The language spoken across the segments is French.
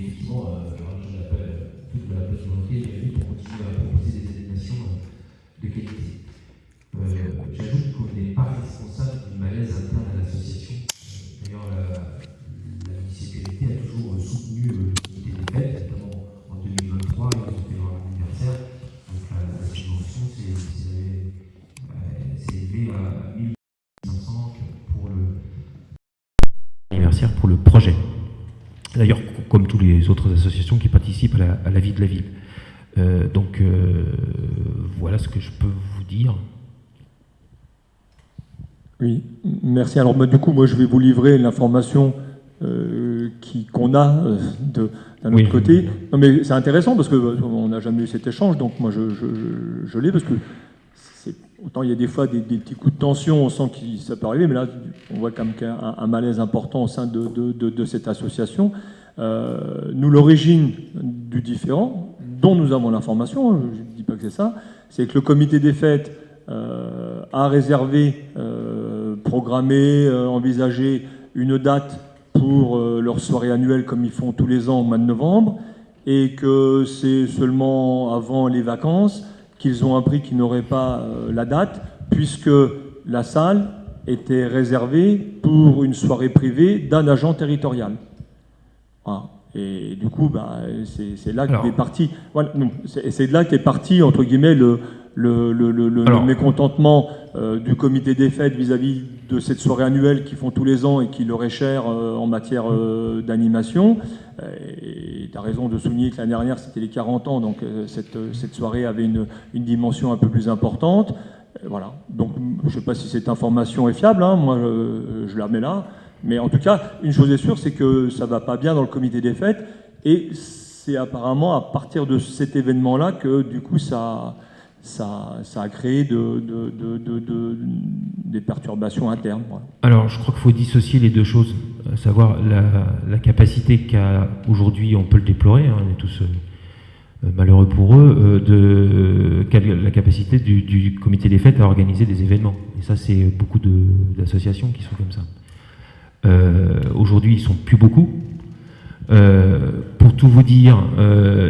effectivement, je l'appelle toute la bonne volonté pour continuer à proposer des animations de qualité. J'ajoute qu'on n'est pas responsable du malaise interne à l'association. D'ailleurs, la municipalité a toujours soutenu le comité des fêtes, notamment en 2023, ils ont fait leur anniversaire. Donc la subvention s'est élevée à 1500 pour l'anniversaire pour le projet. D'ailleurs, comme toutes les autres associations qui participent à la vie de la ville. Donc voilà ce que je peux vous dire. Oui, merci. Alors du coup, moi je vais vous livrer l'information qu'on a d'un autre côté. Non, mais c'est intéressant parce qu'on n'a jamais eu cet échange, donc moi je l'ai parce que autant il y a des fois des petits coups de tension, on sent que ça peut arriver, mais là on voit quand même qu'il y a un malaise important au sein de cette association. Nous, l'origine du différend, dont nous avons l'information, je ne dis pas que c'est ça, c'est que le comité des fêtes a réservé, programmé, envisagé une date pour leur soirée annuelle comme ils font tous les ans au mois de novembre, et que c'est seulement avant les vacances qu'ils ont appris qu'ils n'auraient pas la date, puisque la salle était réservée pour une soirée privée d'un agent territorial. Voilà. Et du coup, c'est là qu'est parti. Voilà, c'est de là qu'est parti, entre guillemets, le mécontentement du comité des fêtes vis-à-vis de cette soirée annuelle qu'ils font tous les ans et qui leur est chère en matière d'animation. Et tu as raison de souligner que l'année dernière, c'était les 40 ans, donc cette soirée avait une dimension un peu plus importante. Voilà. Donc, je ne sais pas si cette information est fiable, hein. Moi, je la mets là. Mais en tout cas, une chose est sûre, c'est que ça ne va pas bien dans le comité des fêtes. Et c'est apparemment à partir de cet événement-là que, du coup, ça a créé des perturbations internes. Voilà. Alors, je crois qu'il faut dissocier les deux choses, à savoir la capacité qu'a aujourd'hui, on peut le déplorer, hein, on est tous malheureux pour eux, la capacité du comité des fêtes à organiser des événements. Et ça, c'est beaucoup d'associations qui sont comme ça. Aujourd'hui, ils ne sont plus beaucoup. Pour tout vous dire,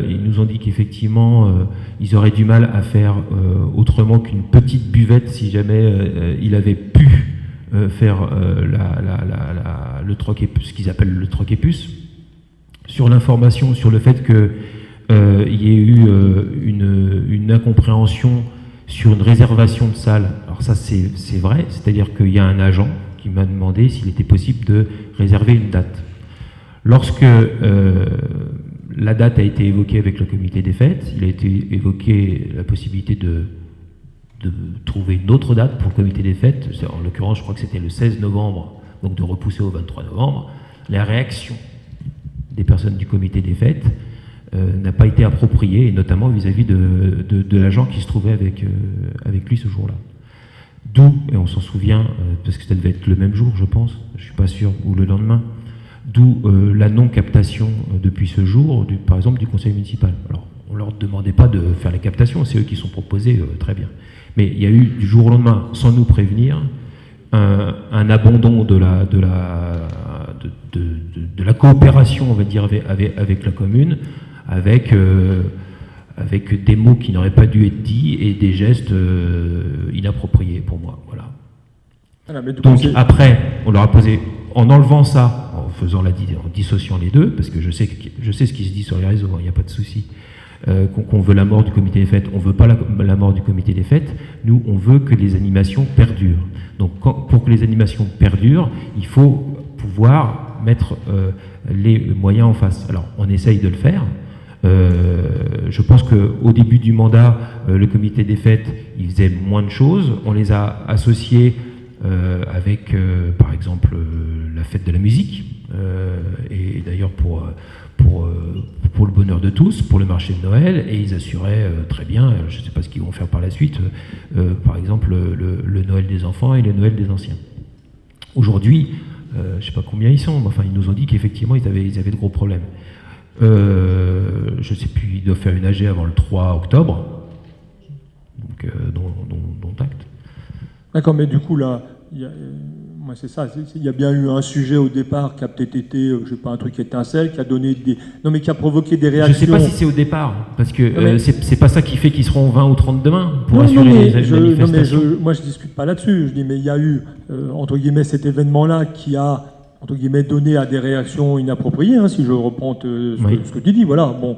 ils nous ont dit qu'effectivement, ils auraient du mal à faire autrement qu'une petite buvette si jamais il avait pu faire le troc et puce, ce qu'ils appellent le troc et puce. Sur l'information, sur le fait qu'il y ait eu une incompréhension sur une réservation de salle. Alors ça, c'est vrai, c'est-à-dire qu'il y a un agent qui m'a demandé s'il était possible de réserver une date. Lorsque la date a été évoquée avec le comité des fêtes, il a été évoqué la possibilité de trouver une autre date pour le comité des fêtes. En l'occurrence, je crois que c'était le 16 novembre, donc de repousser au 23 novembre. La réaction des personnes du comité des fêtes n'a pas été appropriée, et notamment vis-à-vis de l'agent qui se trouvait avec lui ce jour-là. D'où, et on s'en souvient, parce que ça devait être le même jour, je pense, je ne suis pas sûr, ou le lendemain, d'où la non-captation depuis ce jour, par exemple, du conseil municipal. Alors, on ne leur demandait pas de faire les captations, c'est eux qui sont proposés, très bien. Mais il y a eu, du jour au lendemain, sans nous prévenir, un abandon de la coopération, on va dire, avec la commune, avec des mots qui n'auraient pas dû être dits et des gestes inappropriés pour moi. Voilà. Donc après, on leur a posé, en enlevant ça, en dissociant les deux, parce que je sais ce qui se dit sur les réseaux, il n'y a pas de souci, qu'on veut la mort du comité des fêtes. On ne veut pas la mort du comité des fêtes. Nous, on veut que les animations perdurent. Donc pour que les animations perdurent, il faut pouvoir mettre les moyens en face. Alors on essaye de le faire. Je pense qu'au début du mandat, le comité des fêtes, il faisait moins de choses. On les a associés avec, par exemple, la fête de la musique, et d'ailleurs pour le bonheur de tous, pour le marché de Noël, et ils assuraient très bien, je ne sais pas ce qu'ils vont faire par la suite, par exemple le Noël des enfants et le Noël des anciens. Aujourd'hui, je ne sais pas combien ils sont, mais enfin ils nous ont dit qu'effectivement ils avaient de gros problèmes. Je ne sais plus, ils doivent faire une AG avant le 3 octobre, donc dont acte. D'accord, mais du coup là, Ouais, c'est ça. Il y a bien eu un sujet au départ qui a peut-être été, je sais pas, un truc étincelle, qui a donné des... Non, mais qui a provoqué des réactions. Je ne sais pas si c'est au départ, parce que c'est pas ça qui fait qu'ils seront 20 ou 30 demain pour assurer les manifestations. Moi, je discute pas là-dessus. Je dis, mais il y a eu, entre guillemets, cet événement-là qui a, entre guillemets, donné à des réactions inappropriées, hein, si je reprends ce que tu dis. Voilà. Bon,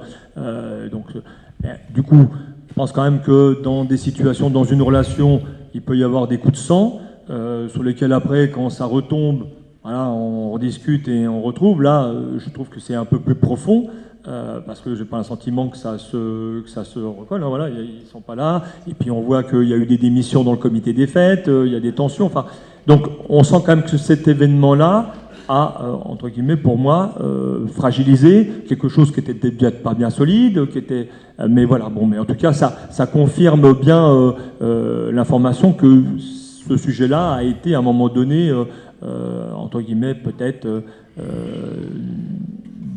du coup, je pense quand même que dans des situations, dans une relation, il peut y avoir des coups de sang. Sur lesquels après, quand ça retombe, voilà, on rediscute et on retrouve. Là, je trouve que c'est un peu plus profond, parce que j'ai pas un sentiment que ça se recolle. Hein, voilà, ils sont pas là. Et puis on voit qu'il y a eu des démissions dans le comité des fêtes, il y a des tensions. Enfin, donc on sent quand même que cet événement-là a, entre guillemets, pour moi, fragilisé quelque chose qui était peut-être pas bien solide, qui était, mais voilà. Bon, mais en tout cas, ça confirme bien l'information que ce sujet-là a été à un moment donné, entre guillemets, peut-être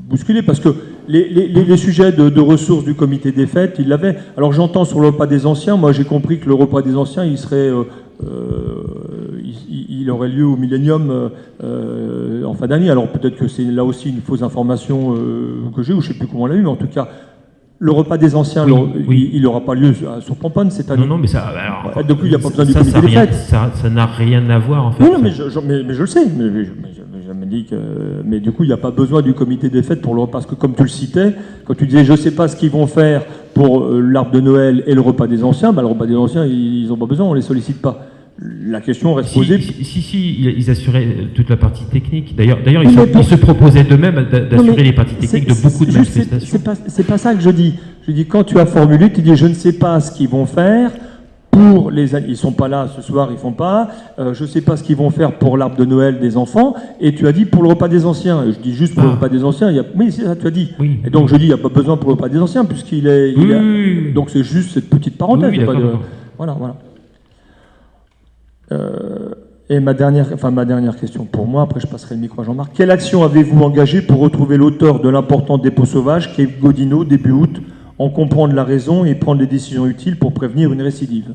bousculé, parce que les sujets de ressources du comité des fêtes, il l'avait. Alors j'entends sur le repas des anciens, moi j'ai compris que le repas des anciens, il serait, il aurait lieu au Millennium en fin d'année. Alors peut-être que c'est là aussi une fausse information que j'ai, ou je ne sais plus comment on l'a eu, mais en tout cas, le repas des anciens, il n'aura pas lieu sur Pomponne cette année. Non, mais ça. Alors, donc il n'y a pas besoin du comité des fêtes. Ça n'a rien à voir en fait. Oui, non, mais je le sais. Je me dis que, mais du coup, il n'y a pas besoin du comité des fêtes pour le repas. Parce que comme tu le citais, quand tu disais, je ne sais pas ce qu'ils vont faire pour l'arbre de Noël et le repas des anciens, le repas des anciens, ils n'ont pas besoin, on ne les sollicite pas. La question reste posée. Ils assuraient toute la partie technique. D'ailleurs, ils se proposaient d'eux-mêmes d'assurer les parties techniques de beaucoup de manifestations. C'est pas ça que je dis. Je dis, quand tu as formulé, tu dis, je ne sais pas ce qu'ils vont faire pour les... Ils sont pas là ce soir, ils font pas. Je ne sais pas ce qu'ils vont faire pour l'arbre de Noël des enfants. Et tu as dit pour le repas des anciens. Et je dis juste pour le repas des anciens. Oui, c'est ça, tu as dit. Oui. Et donc je dis, il n'y a pas besoin pour le repas des anciens, puisqu'il est... Donc c'est juste cette petite parenthèse. Oui, Voilà. Et ma dernière question pour moi, après je passerai le micro à Jean-Marc. Quelle action avez-vous engagée pour retrouver l'auteur de l'important dépôt sauvage, Keith Godino, début août, en comprendre la raison et prendre les décisions utiles pour prévenir une récidive?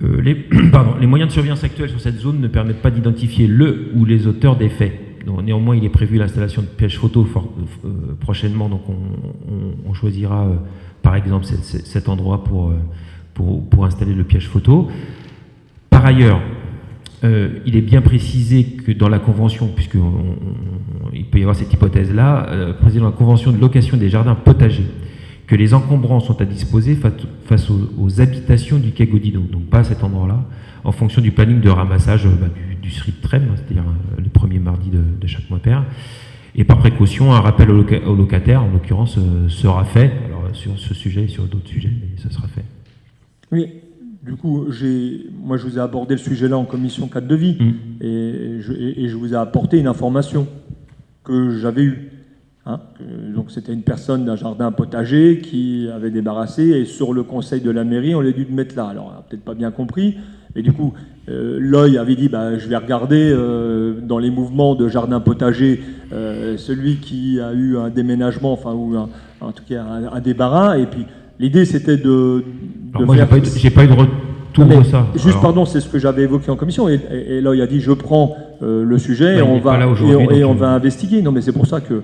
Les moyens de surveillance actuels sur cette zone ne permettent pas d'identifier le ou les auteurs des faits. Donc, néanmoins, il est prévu l'installation de pièges photos prochainement, donc on choisira par exemple cet endroit pour installer le piège photo. Par ailleurs, il est bien précisé que dans la convention, puisqu'il peut y avoir cette hypothèse-là, précisé dans la convention de location des jardins potagers, que les encombrants sont à disposer face aux habitations du quai Godino, donc pas à cet endroit-là, en fonction du planning de ramassage du street train, c'est-à-dire le premier mardi de chaque mois pair. Et par précaution, un rappel aux locataires, en l'occurrence, sera fait, alors sur ce sujet et sur d'autres sujets, mais ça sera fait. Oui, du coup, moi je vous ai abordé le sujet-là en commission cadre de vie, et je vous ai apporté une information que j'avais eue. Donc c'était une personne d'un jardin potager qui avait débarrassé, et sur le conseil de la mairie, on l'a dû mettre là. Alors on n'a peut-être pas bien compris, mais du coup, l'œil avait dit, je vais regarder dans les mouvements de jardin potager celui qui a eu un déménagement, ou en tout cas un débarras, et puis l'idée c'était de moi, j'ai pas eu de retour de ça. Juste, pardon, c'est ce que j'avais évoqué en commission, et là il a dit, je prends le sujet, et on va investiguer. Non, mais c'est pour ça que...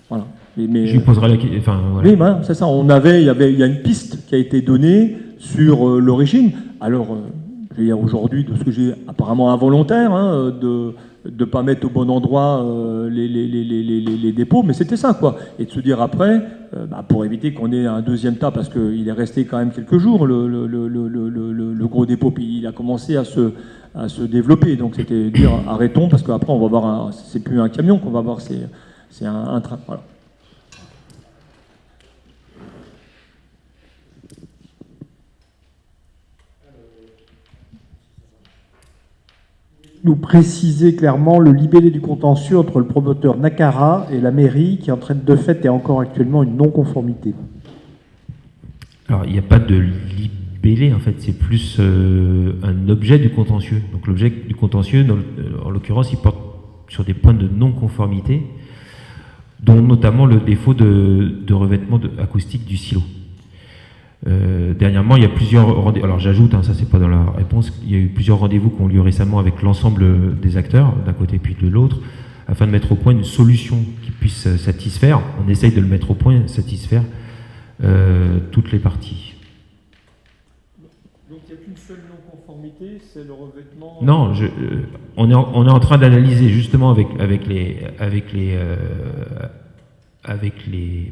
Voilà. Mais, je lui poserai la question. Enfin, voilà. Oui, voilà, c'est ça. Il y a une piste qui a été donnée sur l'origine. Alors, je veux dire, aujourd'hui, de ce que j'ai apparemment involontaire, de ne pas mettre au bon endroit les dépôts, mais c'était ça, quoi. Et de se dire après, pour éviter qu'on ait un deuxième tas, parce qu'il est resté quand même quelques jours, le gros dépôt, puis il a commencé à se développer. Donc c'était dire, arrêtons, parce qu'après, on va voir, c'est plus un camion qu'on va voir, c'est un train. Voilà. Nous préciser clairement le libellé du contentieux entre le promoteur Nakara et la mairie qui entraîne de fait et encore actuellement une non-conformité. Alors il n'y a pas de libellé, en fait, c'est plus un objet du contentieux. Donc l'objet du contentieux, en l'occurrence, il porte sur des points de non-conformité, dont notamment le défaut de revêtement acoustique du silo. Dernièrement, il y a plusieurs rendez-vous. Alors j'ajoute, ça c'est pas dans la réponse, il y a eu plusieurs rendez-vous qui ont lieu récemment avec l'ensemble des acteurs, d'un côté puis de l'autre, afin de mettre au point une solution qui puisse satisfaire. On essaye de le mettre au point, satisfaire toutes les parties. Donc il n'y a qu'une seule non-conformité, c'est le revêtement. Non, on est en train d'analyser justement avec les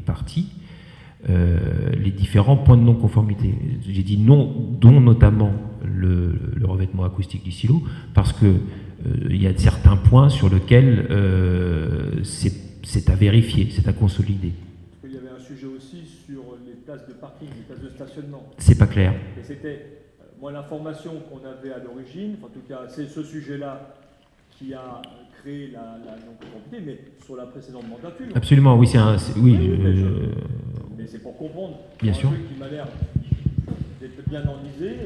parties. Les différents points de non-conformité. J'ai dit non, dont notamment le revêtement acoustique du silo, parce que il y a certains points sur lesquels c'est à vérifier, c'est à consolider. Parce qu'il y avait un sujet aussi sur les places de parking, les places de stationnement. C'est pas clair. Et c'était, moi, l'information qu'on avait à l'origine, en tout cas, c'est ce sujet-là qui a créé la non-conformité, mais sur la précédente mandature. Absolument, oui, mais c'est pour comprendre. Bien sûr. Un truc qui m'a l'air d'être bien enlisé,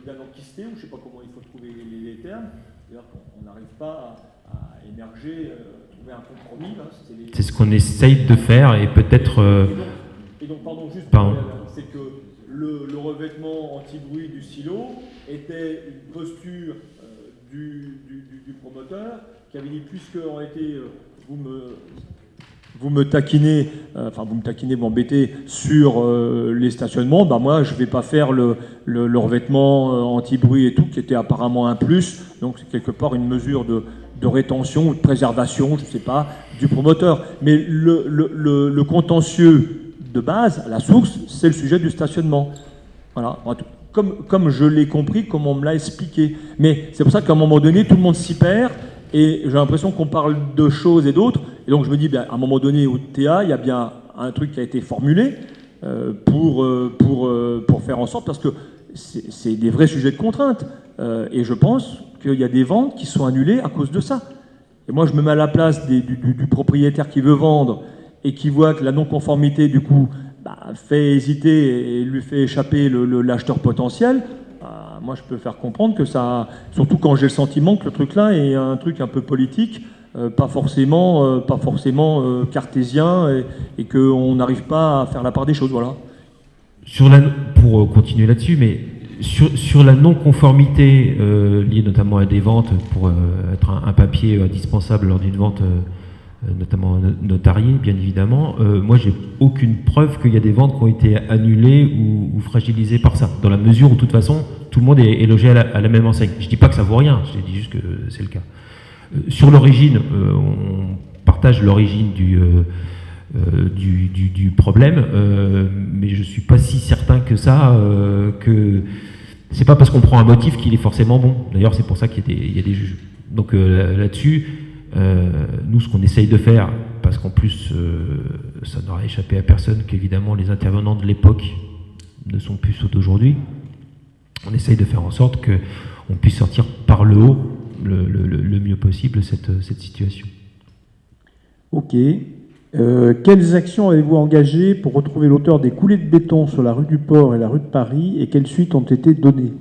bien enquisté, ou je ne sais pas comment il faut trouver les termes. C'est-à-dire qu'on n'arrive pas à émerger, trouver un compromis. Là. C'est ce qu'on essaye de faire, et peut-être... Et donc, pardon, juste c'est que le revêtement anti-bruit du silo était une posture du promoteur qui avait dit, puisque en été vous me taquinez, vous m'embêtez sur les stationnements, moi je ne vais pas faire le revêtement anti-bruit et tout, qui était apparemment un plus, donc c'est quelque part une mesure de rétention ou de préservation, je ne sais pas, du promoteur. Mais le contentieux de base, la source, c'est le sujet du stationnement. Voilà. Comme je l'ai compris, comme on me l'a expliqué. Mais c'est pour ça qu'à un moment donné, tout le monde s'y perd, et j'ai l'impression qu'on parle de choses et d'autres. Et donc je me dis, à un moment donné, au TA, il y a bien un truc qui a été formulé pour faire en sorte, parce que c'est des vrais sujets de contrainte. Et je pense qu'il y a des ventes qui sont annulées à cause de ça. Et moi, je me mets à la place du propriétaire qui veut vendre et qui voit que la non-conformité, du coup, fait hésiter et lui fait échapper l'acheteur potentiel. Moi, je peux faire comprendre que ça, surtout quand j'ai le sentiment que le truc là est un truc un peu politique, pas forcément cartésien, et qu'on n'arrive pas à faire la part des choses. Voilà. Pour continuer là-dessus, mais sur la non-conformité liée notamment à des ventes, pour être un papier indispensable lors d'une vente, notamment notariée, bien évidemment, moi j'ai aucune preuve qu'il y a des ventes qui ont été annulées ou fragilisées par ça, dans la mesure où de toute façon tout le monde est logé à la même enseigne. Je dis pas que ça vaut rien, je dis juste que c'est le cas. Sur l'origine, on partage l'origine du problème, mais je suis pas si certain que ça, que c'est pas parce qu'on prend un motif qu'il est forcément bon. D'ailleurs, c'est pour ça qu'il y a des juges. Donc là-dessus, nous, ce qu'on essaye de faire, parce qu'en plus, ça n'aura échappé à personne qu'évidemment les intervenants de l'époque ne sont plus ceux d'aujourd'hui, on essaye de faire en sorte qu'on puisse sortir par le haut le mieux possible cette situation. Ok. Quelles actions avez-vous engagées pour retrouver l'auteur des coulées de béton sur la rue du Port et la rue de Paris, et quelles suites ont été données?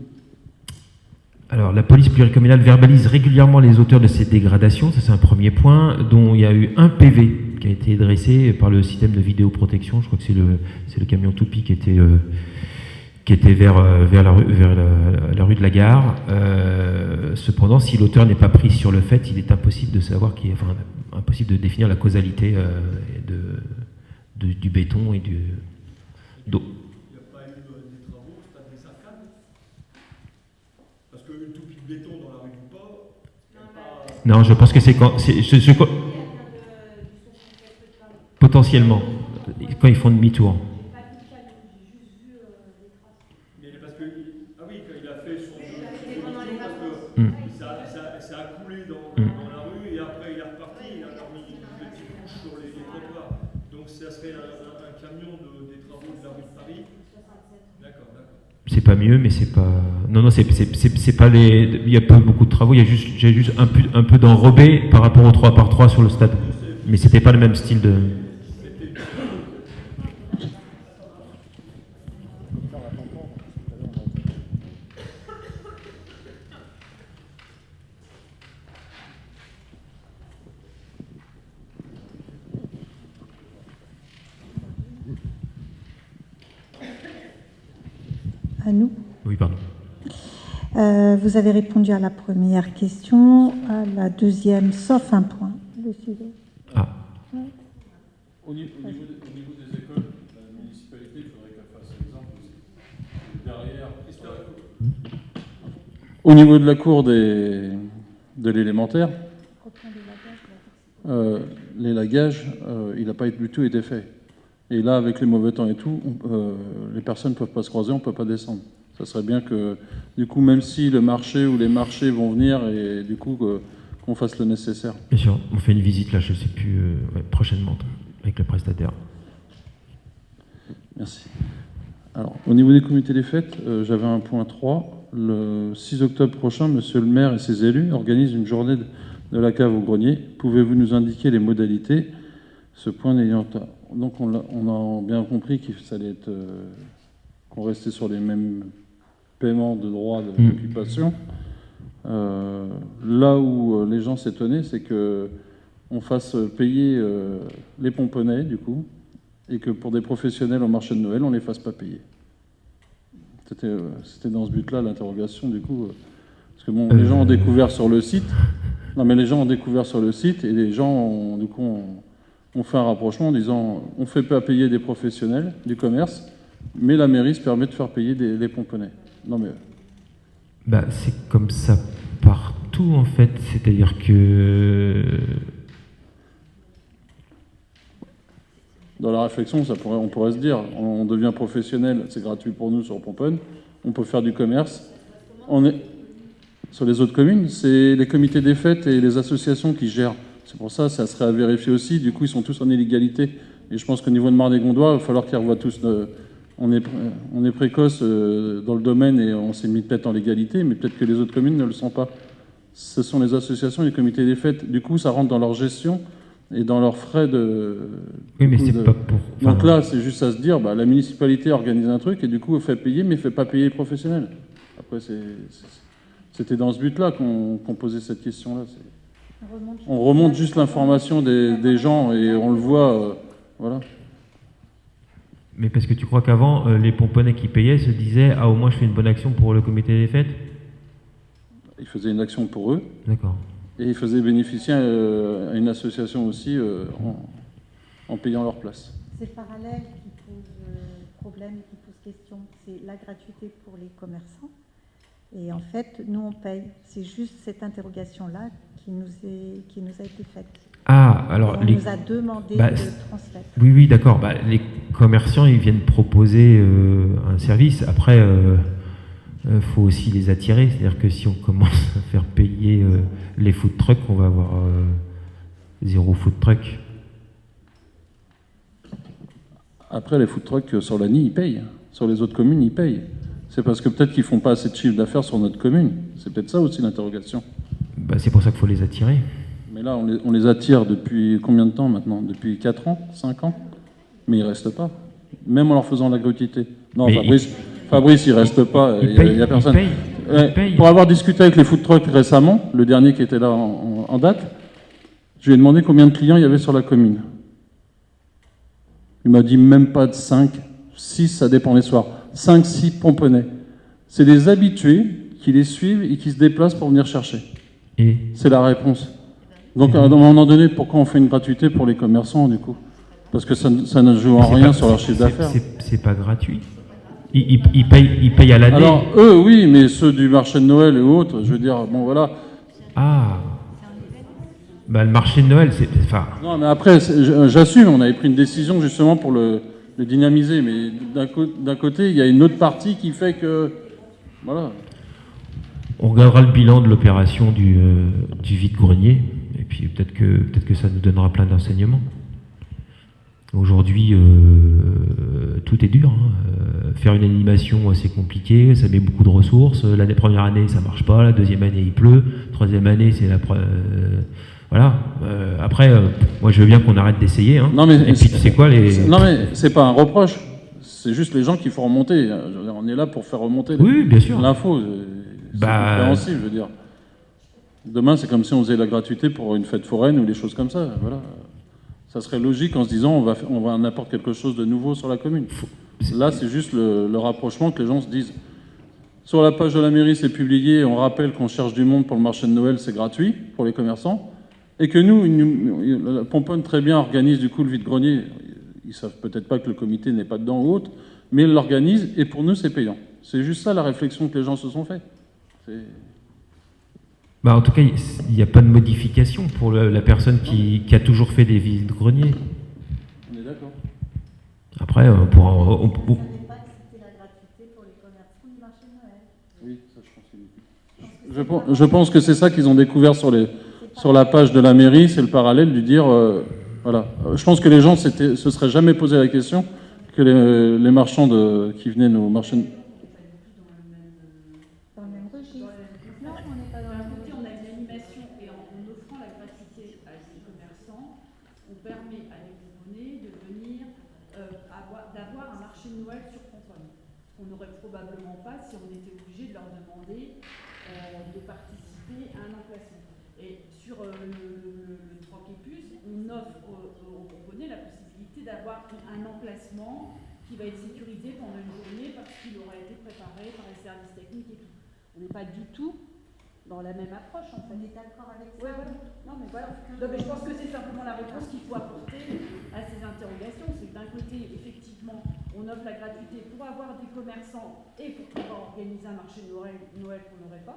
Alors, la police pluricommunale verbalise régulièrement les auteurs de ces dégradations, ça c'est un premier point, dont il y a eu un PV qui a été dressé par le système de vidéoprotection. Je crois que c'est le camion Toupie qui était vers la rue de la Gare. Cependant, si l'auteur n'est pas pris sur le fait, il est impossible de savoir impossible de définir la causalité du béton et d'eau. Il n'y a pas eu des travaux au stade des Arcades? Parce qu'une toupie de béton dans la rue du Port... Non, je pense que c'est quand... potentiellement, quand ils font demi-tour. Ça a coulé dans la rue, et après il est reparti, il a remis des petites couches sur les trottoirs. Donc ça serait un camion des travaux de la rue de Paris. D'accord. C'est pas mieux, mais c'est pas... Non, c'est pas les... Il n'y a pas beaucoup de travaux, j'ai juste un peu d'enrobé par rapport au 3x3 sur le stade. Mais c'était pas le même style de... À nous. Oui, pardon. Vous avez répondu à la première question, à la deuxième, sauf un point. Le suivant. Ah. Ouais. Au niveau des écoles, la municipalité, il faudrait qu'elle fasse exemple aussi. Derrière, au niveau de la cour de l'élémentaire, l'élagage, il n'a pas du tout été fait. Et là, avec les mauvais temps et tout, les personnes ne peuvent pas se croiser, on ne peut pas descendre. Ça serait bien que, du coup, même si le marché ou les marchés vont venir, et du coup, qu'on fasse le nécessaire. Bien sûr, on fait une visite là, je ne sais plus, prochainement, avec le prestataire. Merci. Alors, au niveau des comités des fêtes, j'avais un point 3. Le 6 octobre prochain, monsieur le maire et ses élus organisent une journée de la cave au grenier. Pouvez-vous nous indiquer les modalités? Ce point n'ayant... Donc, on a bien compris qu'il fallait être... qu'on restait sur les mêmes paiements de droits d'occupation. Là où les gens s'étonnaient, c'est qu'on fasse payer les pomponnets, du coup, et que pour des professionnels au marché de Noël, on ne les fasse pas payer. C'était dans ce but-là l'interrogation, du coup. Parce que bon, les gens ont découvert sur le site. Non, mais les gens ont découvert sur le site et les gens, ont fait un rapprochement en disant on ne fait pas payer des professionnels du commerce, mais la mairie se permet de faire payer les pomponnets. Non, mais. Bah, c'est comme ça partout, en fait. C'est-à-dire que. Dans la réflexion, on pourrait se dire, on devient professionnel, c'est gratuit pour nous sur Pomponne, on peut faire du commerce. Sur les autres communes, c'est les comités des fêtes et les associations qui gèrent. C'est pour ça serait à vérifier aussi. Du coup, ils sont tous en illégalité. Et je pense qu'au niveau de Marne-et-Gondois, il va falloir qu'ils revoient tous. On est précoce dans le domaine et on s'est mis peut-être en légalité, mais peut-être que les autres communes ne le sont pas. Ce sont les associations et les comités des fêtes. Du coup, ça rentre dans leur gestion et dans leurs frais de... Oui, mais c'est pas pour... Enfin, donc là, c'est juste à se dire, la municipalité organise un truc et du coup, elle fait payer, mais elle ne fait pas payer les professionnels. Après, c'était dans ce but-là qu'on posait cette question-là. On remonte juste l'information des gens et on le voit, voilà. Mais parce que tu crois qu'avant, les pomponnets qui payaient se disaient « Ah, au moins je fais une bonne action pour le comité des fêtes ?» Ils faisaient une action pour eux. D'accord. Et ils faisaient bénéficier à une association aussi en payant leur place. C'est le parallèle qui pose problème, qui pose question. C'est la gratuité pour les commerçants. Et en fait, nous, on paye. C'est juste cette interrogation-là qui nous a été faite. Ah, alors... On nous a demandé de transmettre. Oui, oui, d'accord. Les commerçants, ils viennent proposer un service. Après, faut aussi les attirer. C'est-à-dire que si on commence à faire payer les food trucks, on va avoir zéro food truck. Après, les food trucks sur l'ANI, ils payent. Sur les autres communes, ils payent. C'est parce que peut-être qu'ils font pas assez de chiffre d'affaires sur notre commune. C'est peut-être ça aussi l'interrogation. C'est pour ça qu'il faut les attirer. Mais là, on les attire depuis combien de temps maintenant? Depuis 4 ans 5 ans? Mais ils ne restent pas. Même en leur faisant la gratuité. Non, Fabrice, il ne reste pas. Il n'y a personne. Il paye. Pour avoir discuté avec les food trucks récemment, le dernier qui était là en date, je lui ai demandé combien de clients il y avait sur la commune. Il m'a dit même pas de 5, 6, ça dépend les soirs. 5, 6 pomponnets. C'est des habitués qui les suivent et qui se déplacent pour venir chercher. Et c'est la réponse. Donc, à un moment donné, pourquoi on fait une gratuité pour les commerçants, du coup? Parce que ça ne joue en rien sur leur chiffre d'affaires. C'est pas gratuit. Ils payent à l'année. Alors, eux, oui, mais ceux du marché de Noël et autres, je veux dire, bon, voilà. Ah. Le marché de Noël, c'est... Enfin... Non, mais après, j'assume, on avait pris une décision justement pour le dynamiser, mais d'un côté, il y a une autre partie qui fait que... Voilà. On regardera le bilan de l'opération du vide-grenier, et puis peut-être que ça nous donnera plein d'enseignements. Aujourd'hui, tout est dur. Faire une animation, c'est compliqué, ça met beaucoup de ressources. La première année, ça marche pas. La deuxième année, il pleut. Troisième année, c'est voilà. Après, moi, je veux bien qu'on arrête d'essayer. Non, mais et puis, tu sais quoi, Non, mais c'est pas un reproche. C'est juste les gens qu'il faut remonter. On est là pour faire remonter l'info. C'est compréhensible, je veux dire. Demain, c'est comme si on faisait la gratuité pour une fête foraine ou des choses comme ça. Voilà. Ça serait logique en se disant on va en apporter quelque chose de nouveau sur la commune. Là, c'est juste le rapprochement que les gens se disent. Sur la page de la mairie, c'est publié, on rappelle qu'on cherche du monde pour le marché de Noël, c'est gratuit pour les commerçants. Et que la Pomponne très bien organise du coup le vide-grenier. Ils savent peut-être pas que le comité n'est pas dedans ou autre, mais ils l'organisent et pour nous c'est payant. C'est juste ça la réflexion que les gens se sont fait. Bah, en tout cas, il n'y a pas de modification pour la personne qui a toujours fait des vides-greniers. On est d'accord. Après, on pourra... Oui, ça je pense. Je pense que c'est ça qu'ils ont découvert sur la page de la mairie, c'est le parallèle du dire, voilà. Je pense que les gens se seraient jamais posé la question que les marchands qui venaient nous marcher. Dans le même registre. Non, on n'est pas dans le côté, on a une animation et en offrant la gratuité à ces commerçants, on permet à des Pomponais de venir d'avoir un marché de Noël sur Pomponne. On n'aurait probablement pas si on était obligé de leur demander de participer à un emplacement. Et sur le troc et puce, on offre aux Pomponais la possibilité d'avoir un emplacement qui va être sécurisé pendant une journée parce qu'il aura été préparé par les services techniques et tout. On n'est pas du tout dans la même approche en fait. On est d'accord avec ça. Ouais, voilà. Non mais voilà. Non, mais je pense que c'est simplement la réponse qu'il faut apporter à ces interrogations. C'est que d'un côté, effectivement, on offre la gratuité pour avoir des commerçants et pour pouvoir organiser un marché de Noël qu'on n'aurait pas.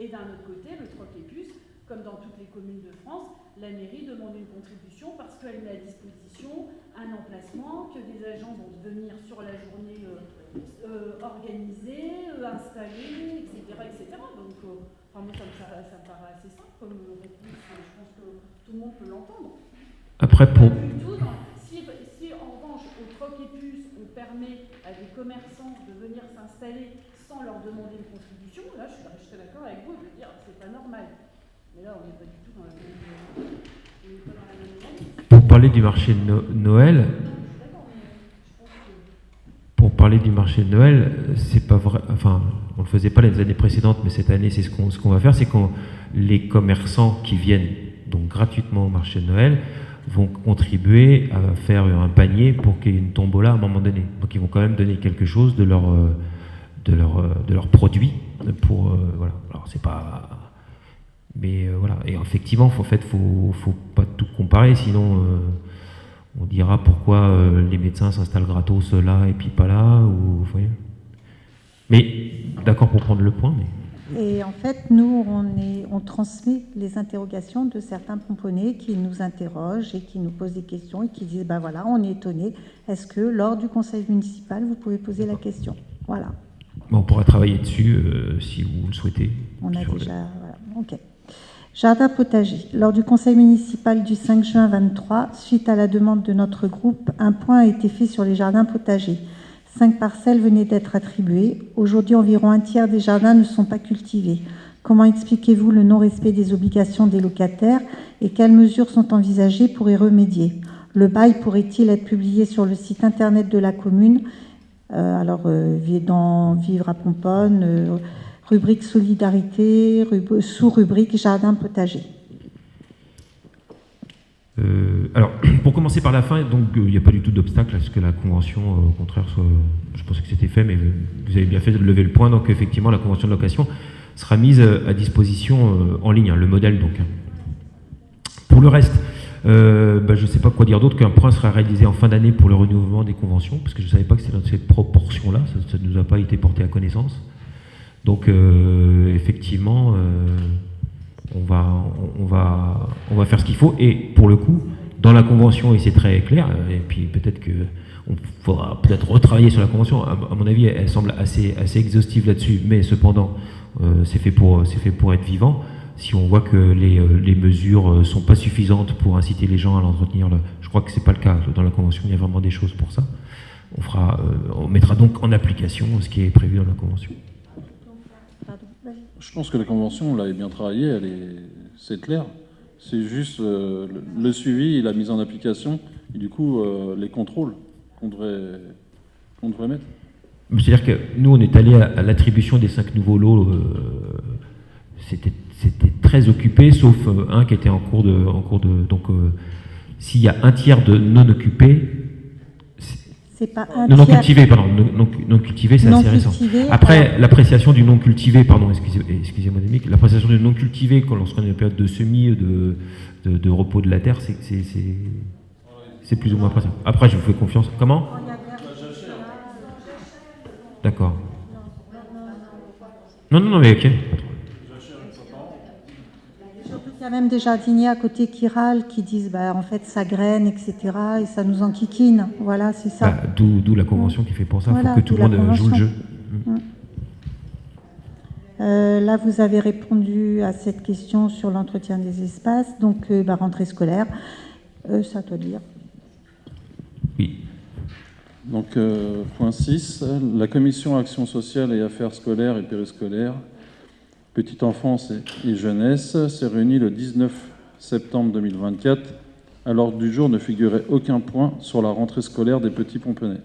Et d'un autre côté, le troc et puce, comme dans toutes les communes de France, la mairie demande une contribution parce qu'elle met à disposition un emplacement que des agents vont venir sur la journée organiser, installer, etc. Donc, moi, ça me paraît assez simple comme réponse. Je pense que tout le monde peut l'entendre. Après, pour... Si en revanche, au troc et puce, on permet à des commerçants de venir s'installer sans leur demander une contribution, là, je serais d'accord avec vous, je veux dire, c'est pas normal. Mais là, on n'est pas du tout dans la même... Pour parler du marché de Noël... Pour parler du marché de Noël, c'est pas vrai. Enfin, on le faisait pas les années précédentes, mais cette année, c'est ce qu'on va faire, c'est que les commerçants qui viennent donc gratuitement au marché de Noël vont contribuer à faire un panier pour qu'il y ait une tombola à un moment donné. Donc, ils vont quand même donner quelque chose de leur produit pour voilà. Alors, c'est pas. Mais voilà. Et effectivement, faut pas tout comparer, sinon. On dira pourquoi les médecins s'installent gratos là et puis pas là, ou vous voyez. Mais d'accord pour prendre le point. Mais... Et en fait, nous, on transmet les interrogations de certains Pomponais qui nous interrogent et qui nous posent des questions et qui disent, ben voilà, on est étonné. Est-ce que lors du conseil municipal, vous pouvez poser la question? Voilà. On pourra travailler dessus si vous le souhaitez. On a déjà... Voilà. Ok. Jardin potager. Lors du conseil municipal du 5 juin 23, suite à la demande de notre groupe, un point a été fait sur les jardins potagers. 5 parcelles venaient d'être attribuées. Aujourd'hui, environ un tiers des jardins ne sont pas cultivés. Comment expliquez-vous le non-respect des obligations des locataires et quelles mesures sont envisagées pour y remédier? Le bail pourrait-il être publié sur le site internet de la commune? Dans Vivre à Pomponne, rubrique solidarité, sous-rubrique jardin potager. Alors, pour commencer par la fin, donc il n'y a pas du tout d'obstacle à ce que la convention, au contraire, soit. Je pensais que c'était fait, mais vous avez bien fait de lever le point. Donc, effectivement, la convention de location sera mise à disposition en ligne, le modèle donc. Pour le reste, je ne sais pas quoi dire d'autre qu'un point sera réalisé en fin d'année pour le renouvellement des conventions, parce que je ne savais pas que c'était dans cette proportion-là, ça ne nous a pas été porté à connaissance. Donc, effectivement, on va faire ce qu'il faut. Et pour le coup, dans la convention, et c'est très clair, et puis peut-être qu'on faudra peut-être retravailler sur la convention. À mon avis, elle semble assez exhaustive là-dessus, mais cependant, c'est fait pour être vivant. Si on voit que les mesures sont pas suffisantes pour inciter les gens à l'entretenir, je crois que c'est pas le cas. Dans la convention, il y a vraiment des choses pour ça. On mettra donc en application ce qui est prévu dans la convention. Je pense que la convention, on l'avait bien travaillée, c'est clair. C'est juste le suivi et la mise en application, et du coup, les contrôles qu'on devrait mettre. C'est-à-dire que nous, on est allé à l'attribution des 5 nouveaux lots. C'était très occupé, sauf un qui était en cours de. Donc, s'il y a un tiers de non occupés, c'est pas un Non tiers. cultivé, pardon. Non cultivé, c'est assez récent. Cultivé, Après, l'appréciation du non cultivé, pardon, excusez-moi, Dominique, l'appréciation du non cultivé, lorsqu'on est en période de semis, de repos de la terre, c'est plus ou moins appréciable. Après, je vous fais confiance. Comment? D'accord. Non, mais ok. Il y a même des jardiniers à côté qui râlent, qui disent en fait ça graine, etc. et ça nous enquiquine. Voilà, c'est ça. D'où la convention qui fait pour ça. Il faut que tout le monde joue le jeu. Là, vous avez répondu à cette question sur l'entretien des espaces. Donc, rentrée scolaire, c'est à toi de lire. Oui. Donc, point 6, la commission Action sociale et affaires scolaires et périscolaires, petite enfance et jeunesse, s'est réunie le 19 septembre 2024. À l'ordre du jour ne figurait aucun point sur la rentrée scolaire des petits Pompennais.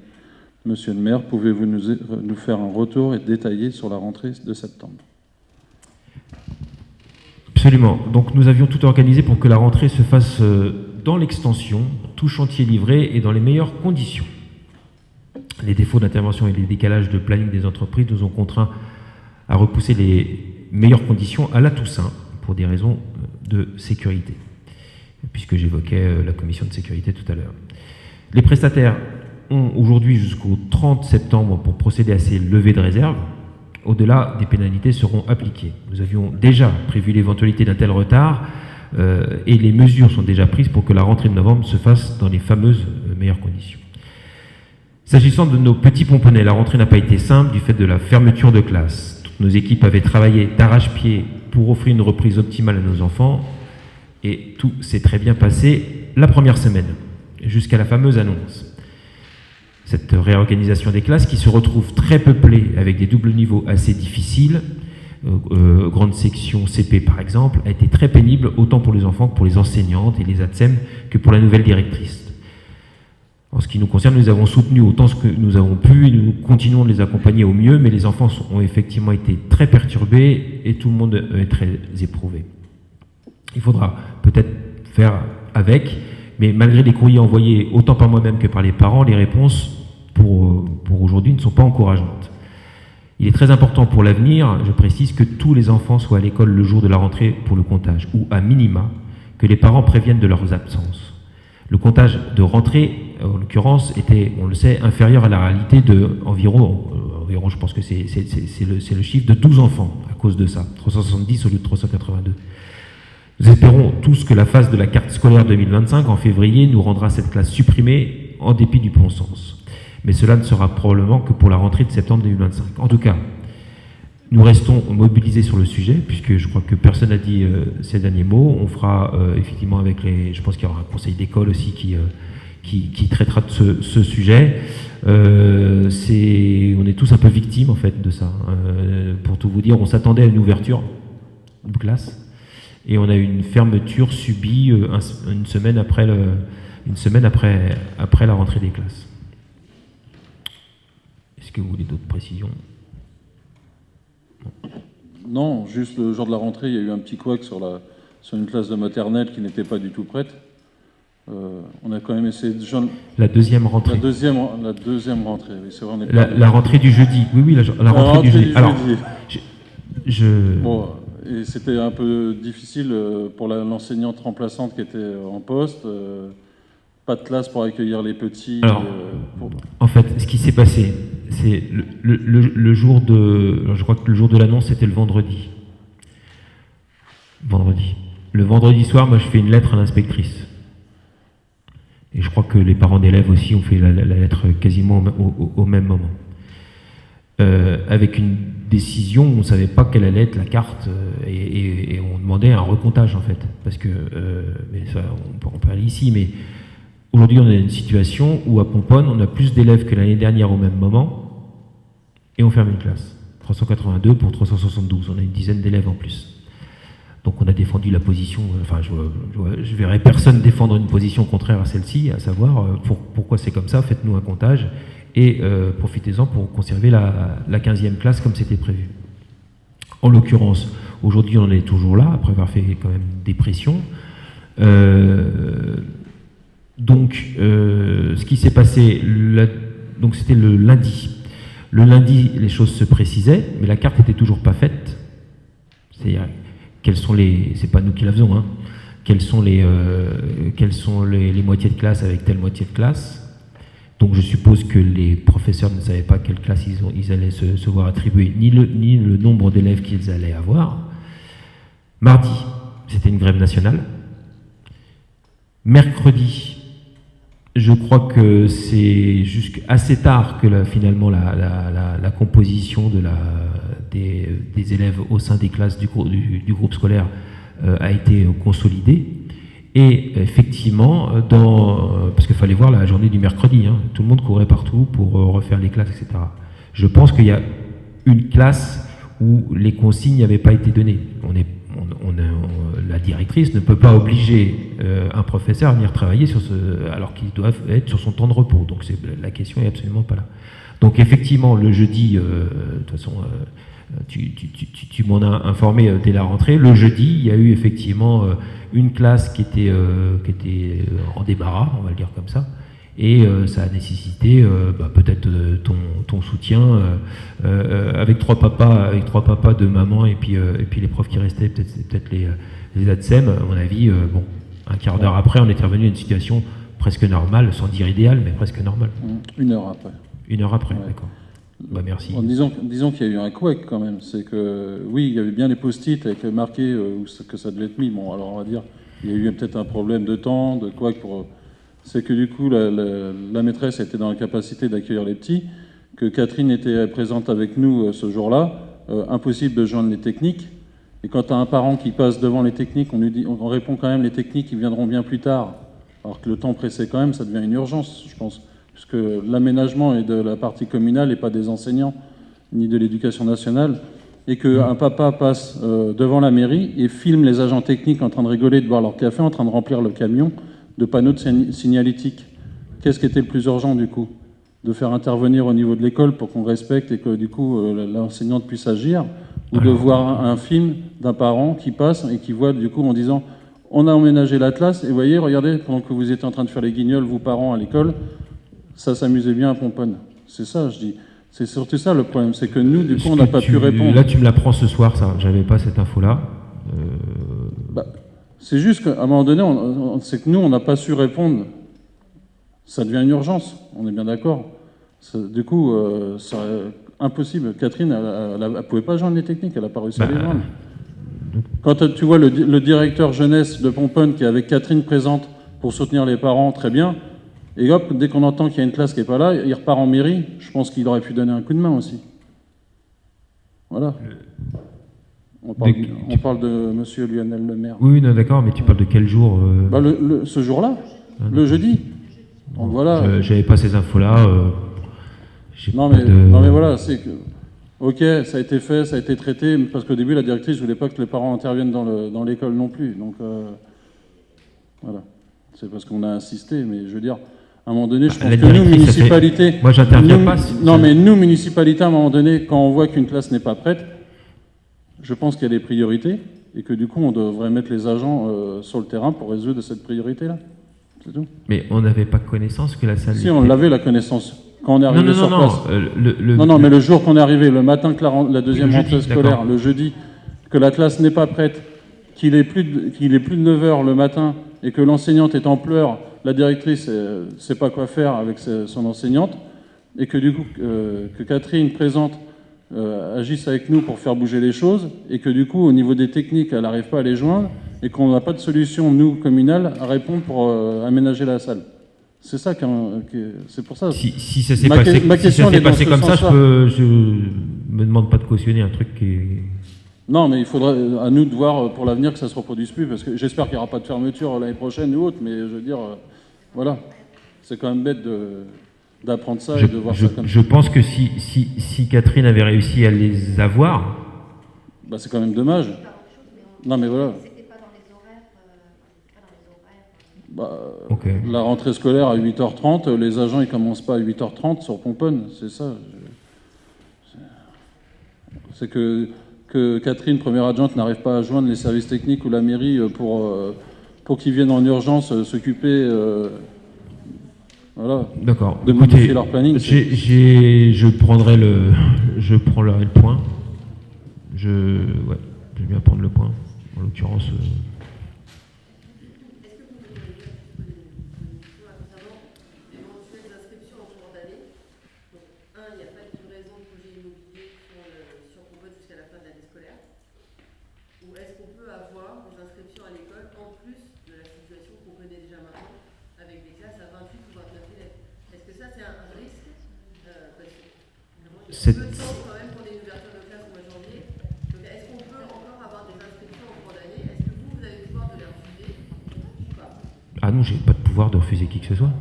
Monsieur le maire, pouvez-vous nous faire un retour et détailler sur la rentrée de septembre? Absolument. Donc nous avions tout organisé pour que la rentrée se fasse dans l'extension, tout chantier livré et dans les meilleures conditions. Les défauts d'intervention et les décalages de planning des entreprises nous ont contraints à repousser les meilleures conditions à la Toussaint pour des raisons de sécurité, puisque j'évoquais la commission de sécurité tout à l'heure. Les prestataires ont aujourd'hui jusqu'au 30 septembre pour procéder à ces levées de réserve. Au-delà, des pénalités seront appliquées. Nous avions déjà prévu l'éventualité d'un tel retard et les mesures sont déjà prises pour que la rentrée de novembre se fasse dans les fameuses meilleures conditions. S'agissant de nos petits Pompennais, la rentrée n'a pas été simple du fait de la fermeture de classe. Toutes nos équipes avaient travaillé d'arrache-pied pour offrir une reprise optimale à nos enfants et tout s'est très bien passé la première semaine, jusqu'à la fameuse annonce. Cette réorganisation des classes qui se retrouve très peuplée avec des doubles niveaux assez difficiles, grande section CP par exemple, a été très pénible autant pour les enfants que pour les enseignantes et les ATSEM que pour la nouvelle directrice. En ce qui nous concerne, nous avons soutenu autant ce que nous avons pu et nous continuons de les accompagner au mieux, mais les enfants ont effectivement été très perturbés et tout le monde est très éprouvé. Il faudra peut-être faire avec, mais malgré les courriers envoyés autant par moi-même que par les parents, les réponses pour aujourd'hui ne sont pas encourageantes. Il est très important pour l'avenir, je précise, que tous les enfants soient à l'école le jour de la rentrée pour le comptage, ou à minima, que les parents préviennent de leurs absences. Le comptage de rentrée, en l'occurrence, était, on le sait, inférieur à la réalité de environ je pense que c'est le chiffre de 12 enfants à cause de ça, 370 au lieu de 382. Nous espérons tous que la phase de la carte scolaire 2025 en février nous rendra cette classe supprimée en dépit du bon sens. Mais cela ne sera probablement que pour la rentrée de septembre 2025. En tout cas, nous restons mobilisés sur le sujet, puisque je crois que personne n'a dit ces derniers mots. On fera effectivement avec je pense qu'il y aura un conseil d'école aussi qui traitera de ce sujet. On est tous un peu victimes en fait de ça. Pour tout vous dire, on s'attendait à une ouverture de classe et on a eu une fermeture subie une semaine après la rentrée des classes. Est-ce que vous voulez d'autres précisions? Non, juste le jour de la rentrée, il y a eu un petit couac sur une classe de maternelle qui n'était pas du tout prête. On a quand même essayé de... La deuxième rentrée. La deuxième rentrée, oui, c'est vrai. La rentrée du jeudi, oui, la rentrée du jeudi. Alors, Bon, et c'était un peu difficile pour l'enseignante remplaçante qui était en poste. Pas de classe pour accueillir les petits. Alors, en fait, ce qui s'est passé, c'est le jour de... Je crois que le jour de l'annonce, c'était le vendredi. Le vendredi soir, moi, je fais une lettre à l'inspectrice. Et je crois que les parents d'élèves aussi ont fait la lettre quasiment au même moment. Avec une décision, on ne savait pas quelle allait être la carte et on demandait un recomptage, en fait. Parce que, mais ça, on peut aller ici, mais... Aujourd'hui, on a une situation où à Pomponne, on a plus d'élèves que l'année dernière au même moment, et on ferme une classe. 382 pour 372, on a une dizaine d'élèves en plus. Donc on a défendu la position, enfin je verrai personne défendre une position contraire à celle-ci, à savoir pourquoi c'est comme ça, faites-nous un comptage, et profitez-en pour conserver la 15e classe comme c'était prévu. En l'occurrence, aujourd'hui on est toujours là, après avoir fait quand même des pressions. Donc, ce qui s'est passé, donc c'était le lundi. Le lundi, les choses se précisaient, mais la carte n'était toujours pas faite. C'est-à-dire, c'est pas nous qui la faisons, hein. Quelles sont les moitiés de classe avec telle moitié de classe. Donc je suppose que les professeurs ne savaient pas quelle classe ils allaient se voir attribuer, ni le nombre d'élèves qu'ils allaient avoir. Mardi, c'était une grève nationale. Mercredi, je crois que c'est assez tard que finalement la composition des élèves au sein des classes du groupe scolaire a été consolidée. Et effectivement, parce qu'il fallait voir la journée du mercredi, hein, tout le monde courait partout pour refaire les classes, etc. Je pense qu'il y a une classe où les consignes n'avaient pas été données. La directrice ne peut pas obliger un professeur à venir travailler alors qu'il doit être sur son temps de repos. Donc la question n'est absolument pas là. Donc effectivement, le jeudi, de toute façon, tu m'en as informé dès la rentrée. Le jeudi, il y a eu effectivement une classe qui était en débarras, on va le dire comme ça, et ça a nécessité peut-être ton soutien avec trois papas, deux mamans, et puis les profs qui restaient, peut-être les ATSEM. À mon avis, un quart d'heure après, on était revenu à une situation presque normale, sans dire idéale, mais presque normale. Une heure après. Une heure après, Ouais. d'accord. Merci. Disons qu'il y a eu un couac quand même. C'est que, oui, il y avait bien les post-it avec marqué que ça devait être mis. Bon, alors on va dire, il y a eu peut-être un problème de temps, de couac c'est que du coup, la maîtresse était dans la capacité d'accueillir les petits, que Catherine était présente avec nous ce jour-là, impossible de joindre les techniques. Et quand tu as un parent qui passe devant les techniques, on répond quand même les techniques qui viendront bien plus tard, alors que le temps pressé quand même, ça devient une urgence, je pense. Puisque l'aménagement est de la partie communale et pas des enseignants, ni de l'éducation nationale, et qu'un papa passe devant la mairie et filme les agents techniques en train de rigoler, de boire leur café, en train de remplir le camion de panneaux de signalétique. Qu'est-ce qui était le plus urgent du coup ? De faire intervenir au niveau de l'école pour qu'on respecte et que du coup l'enseignante puisse agir, ou de voir un film d'un parent qui passe et qui voit du coup en disant « on a emménagé la classe et vous voyez, regardez, pendant que vous étiez en train de faire les guignols, vous parents à l'école, ça s'amusait bien à Pomponne. » C'est ça, je dis. C'est surtout ça le problème, c'est que nous, du coup, on n'a pas pu répondre. Là, tu me l'apprends ce soir, ça. J'avais pas cette info-là. C'est juste qu'à un moment donné, c'est que nous, on n'a pas su répondre. Ça devient une urgence, on est bien d'accord. Du coup, c'est impossible. Catherine, elle ne pouvait pas joindre les techniques, elle n'a pas réussi à les joindre. Quand tu vois le directeur jeunesse de Pomponne qui est avec Catherine présente pour soutenir les parents, très bien. Et hop, dès qu'on entend qu'il y a une classe qui n'est pas là, il repart en mairie. Je pense qu'il aurait pu donner un coup de main aussi. Voilà. On parle de monsieur Lionel Lemaire. Oui, non, d'accord, mais tu parles de quel jour ce jour-là, le jeudi. Donc voilà. J'avais pas ces infos-là. Non mais voilà, c'est que... Ok, ça a été fait, ça a été traité, parce qu'au début, la directrice ne voulait pas que les parents interviennent dans l'école non plus. Donc, voilà. C'est parce qu'on a insisté, mais je veux dire... À un moment donné, je pense que nous, municipalité... Moi, j'interviens pas. Non, mais nous, municipalité, à un moment donné, quand on voit qu'une classe n'est pas prête, je pense qu'il y a des priorités et que du coup, on devrait mettre les agents sur le terrain pour résoudre cette priorité-là. C'est tout. Mais on n'avait pas connaissance que la salle... Si, on l'avait, la connaissance. Quand on est arrivé sur place. Non, mais le jour qu'on est arrivé, le matin que la deuxième rentrée scolaire, le jeudi, que la classe n'est pas prête, qu'il est plus de 9 h le matin et que l'enseignante est en pleurs, la directrice ne sait pas quoi faire avec son enseignante, et que du coup, que Catherine présente agisse avec nous pour faire bouger les choses, et que du coup, au niveau des techniques, elle n'arrive pas à les joindre, et qu'on n'a pas de solution, nous, communale, à répondre pour aménager la salle. C'est ça c'est pour ça. Si ça s'est passé comme ça, je me demande pas de cautionner un truc qui est... Non, mais il faudra à nous de voir pour l'avenir que ça ne se reproduise plus, parce que j'espère qu'il n'y aura pas de fermeture l'année prochaine ou autre, mais je veux dire, voilà, c'est quand même bête d'apprendre ça et de voir ça comme ça. Je pense que si Catherine avait réussi à les avoir... Bah, c'est quand même dommage. Non, mais voilà. Okay. La rentrée scolaire à 8h30, les agents ils commencent pas à 8h30 sur Pomponne, c'est ça. C'est que Catherine, première adjointe, n'arrive pas à joindre les services techniques ou la mairie pour qu'ils viennent en urgence s'occuper Voilà. D'accord. De modifier leur planning. Je prendrai le point. Je vais bien prendre le point. En l'occurrence. Ah non, j'ai pas de pouvoir de refuser qui que ce soit.